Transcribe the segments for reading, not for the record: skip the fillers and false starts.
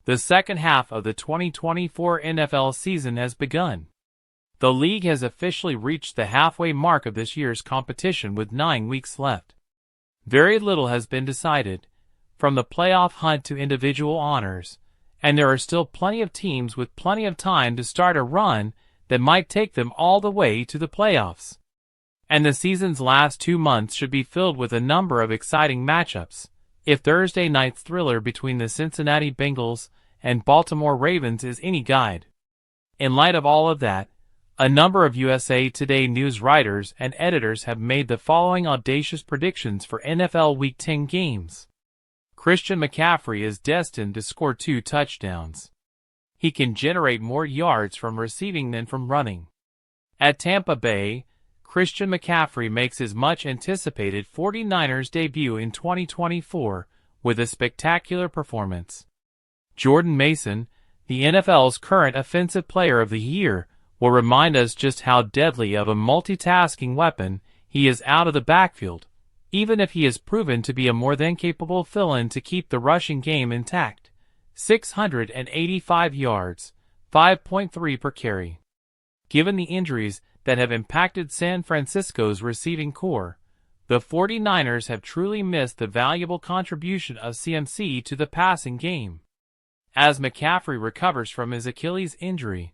The second half of the 2024 NFL season has begun. The league has officially reached the halfway mark of this year's competition with 9 weeks left. Very little has been decided, from the playoff hunt to individual honors, and there are still plenty of teams with plenty of time to start a run that might take them all the way to the playoffs. And the season's last 2 months should be filled with a number of exciting matchups, if Thursday night's thriller between the Cincinnati Bengals and Baltimore Ravens is any guide. In light of all of that, a number of USA Today news writers and editors have made the following audacious predictions for NFL Week 10 games. Christian McCaffrey is destined to score 2 touchdowns. He can generate more yards from receiving than from running. At Tampa Bay, Christian McCaffrey makes his much-anticipated 49ers debut in 2024 with a spectacular performance. Jordan Mason, the NFL's current Offensive Player of the Year, will remind us just how deadly of a multitasking weapon he is out of the backfield, even if he is proven to be a more than capable fill-in to keep the rushing game intact. 685 yards, 5.3 per carry. Given the injuries that have impacted San Francisco's receiving core, the 49ers have truly missed the valuable contribution of CMC to the passing game. As McCaffrey recovers from his Achilles injury,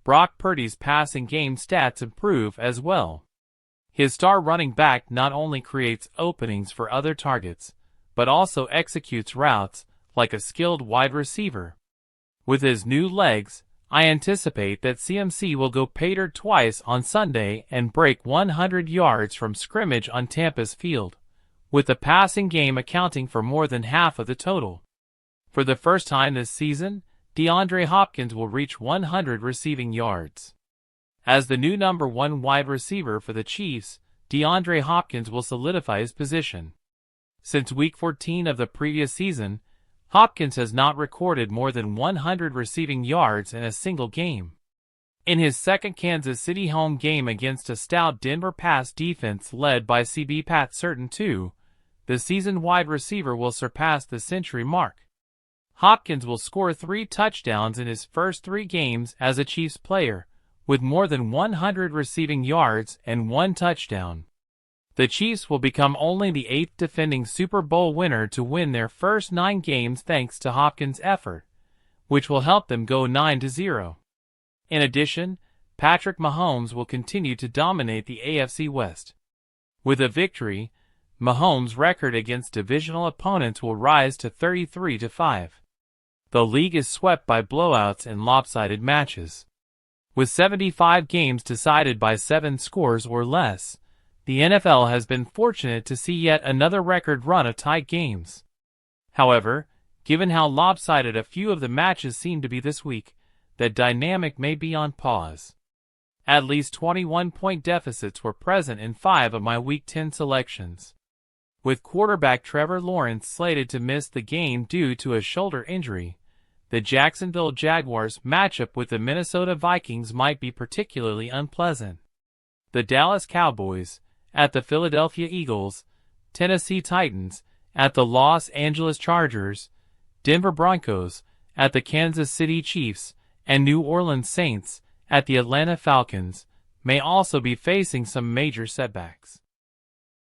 Brock Purdy's passing game stats improve as well. His star running back not only creates openings for other targets, but also executes routes like a skilled wide receiver. With his new legs, I anticipate that CMC will go pay dirt twice on Sunday and break 100 yards from scrimmage on Tampa's field, with the passing game accounting for more than half of the total. For the first time this season, DeAndre Hopkins will reach 100 receiving yards. As the new number 1 wide receiver for the Chiefs, DeAndre Hopkins will solidify his position. Since Week 14 of the previous season, Hopkins has not recorded more than 100 receiving yards in a single game. In his second Kansas City home game against a stout Denver pass defense led by CB Pat Certain II, the seasoned wide receiver will surpass the century mark. Hopkins will score 3 touchdowns in his first 3 games as a Chiefs player, with more than 100 receiving yards and 1 touchdown. The Chiefs will become only the 8th defending Super Bowl winner to win their first 9 games thanks to Hopkins' effort, which will help them go 9-0. In addition, Patrick Mahomes will continue to dominate the AFC West. With a victory, Mahomes' record against divisional opponents will rise to 33-5. The league is swept by blowouts and lopsided matches. With 75 games decided by 7 scores or less, the NFL has been fortunate to see yet another record run of tight games. However, given how lopsided a few of the matches seem to be this week, that dynamic may be on pause. At least 21-point deficits were present in 5 of my Week 10 selections. With quarterback Trevor Lawrence slated to miss the game due to a shoulder injury, the Jacksonville Jaguars' matchup with the Minnesota Vikings might be particularly unpleasant. The Dallas Cowboys, at the Philadelphia Eagles, Tennessee Titans, at the Los Angeles Chargers, Denver Broncos, at the Kansas City Chiefs, and New Orleans Saints, at the Atlanta Falcons, may also be facing some major setbacks.